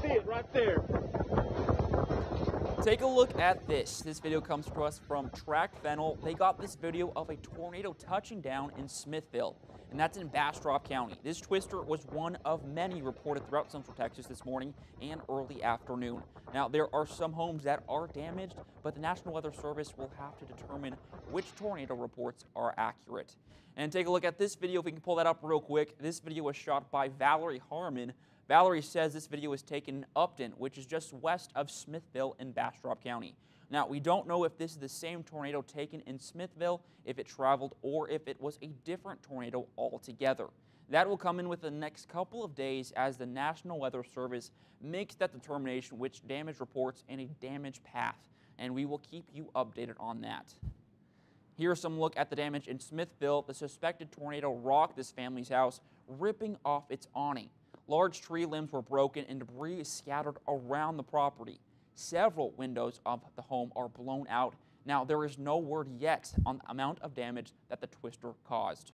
see it right there. Take a look at this. This video comes to us from Track Fennel. They got this video of a tornado touching down in Smithville, and that's in Bastrop County. This twister was one of many reported throughout Central Texas this morning and early afternoon. Now, there are some homes that are damaged, but the National Weather Service will have to determine which tornado reports are accurate. And take a look at this video, if we can pull that up real quick. This video was shot by Valerie Harmon. Valerie says this video was taken in Upton, which is just west of Smithville in Bastrop County. Now, we don't know if this is the same tornado taken in Smithville, if it traveled, or if it was a different tornado altogether. That will come in with the next couple of days as the National Weather Service makes that determination which damage reports and a damage path, and we will keep you updated on that. Here's some look at the damage in Smithville. The suspected tornado rocked this family's house, ripping off its awning. Large tree limbs were broken and debris is scattered around the property. Several windows of the home are blown out. Now, there is no word yet on the amount of damage that the twister caused.